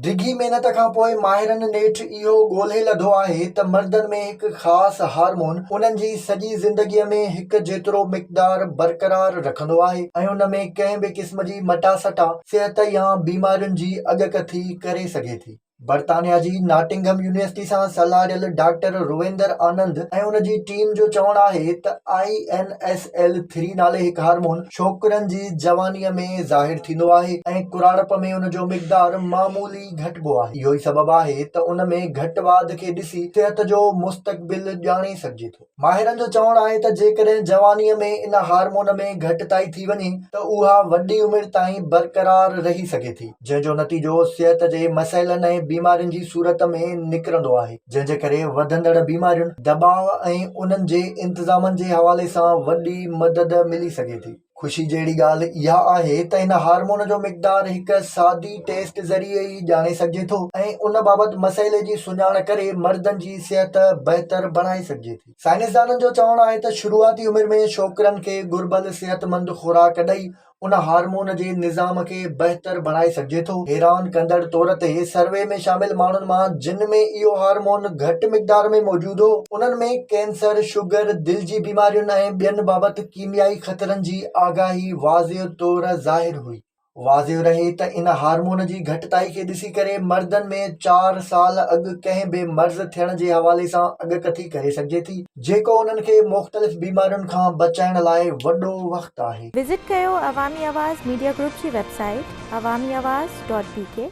डिघी महिनत खां पोइ माहिरनि नेठि इहो ॻोल्हे लधो आहे त मर्दनि में हिकु ख़ासि हार्मोन उन्हनि जी सॼी ज़िंदगीअ में हिकु जेतिरो मिक़दार बरक़रार रखंदो आहे ऐं उन में कंहिं बि क़िस्म जी मटासटा सिहत या बीमारियुनि जी अॻकथी करे सघे थी। बर्तानिया जी नॉटिंघम यूनिवर्सिटी सां सलाह ॾियल डॉक्टर रोवेंदर आनंद ऐं उन जी टीम जो चवणु आहे त INSL3 नाले हिकु हार्मोन छोकिरनि जी जवानीअ में ज़ाहिर थींदो आहे ऐं कुराड़प में उन जो मिक़दार मामूली घटिबो आहे। इहो ई सबबु आहे त उन में घटि वाधि खे ॾिसी सिहत जो मुस्तक़बिल ॼाणे सघिजे थो। माहिरनि जो चवणु आहे त जेकॾहिं जवानीअ में इन हार्मोन में घटिताई थी वञे त उहा वॾी उमिरि ताईं बरक़रार रही सघे थी, जंहिंजो नतीजो सिहत जे मसइलनि ऐं बीमारियुनि जी सूरत में निकिरंदो आहे, जंहिंजे करे वधंदड़ बीमारियुनि, दबाव ऐं उन्हनि जे इंतज़ामनि जे हवाले सां वॾी मदद मिली सघे थी। ख़ुशी जहिड़ी ॻाल्हि इहा आहे त इन हार्मोन जो मिक़दार हिकु सादी टेस्ट ज़रिए ई ॼाणे सघिजे थो ऐं उन बाबति मसइले जी सुञाण करे मर्दनि जी सिहत बहितर बणाए सघिजे थी। साइंसदाननि जो चवणु आहे त शुरूआती उमिरि में छोकिरनि खे घुर्बल सिहतमंद खुराक ॾेई उन हार्मोन जे निज़ाम खे बहितर बणाए सघिजे थो। हैरान कंदड़ तौर ते सर्वे में शामिल माण्हुनि मां जिन में इहो हार्मोन घटि मिक़दार में मौजूदु हो, उन्हनि में कैंसर, शुगर, दिलि जी बीमारियुनि ऐं ॿियनि बाबति कीमियाई ख़तरनि जी आगाही वाज़िह तौर ज़ाहिर हुई। वाज़िह रहे त इन हार्मोन जी घटिताई खे ॾिसी करे मर्दनि में 4 साल अॻु कंहिं बि मर्ज़ थियण जे हवाले सां अॻकथी करे सघिजे थी, जेको उन्हनि खे मुख़्तलिफ़ बीमारियुनि खां बचाइण लाइ वॾो वक़्तु आहे। विज़िट कयो अवामी आवाज़ मीडिया ग्रुप जी वेबसाइट awamiawaz.pk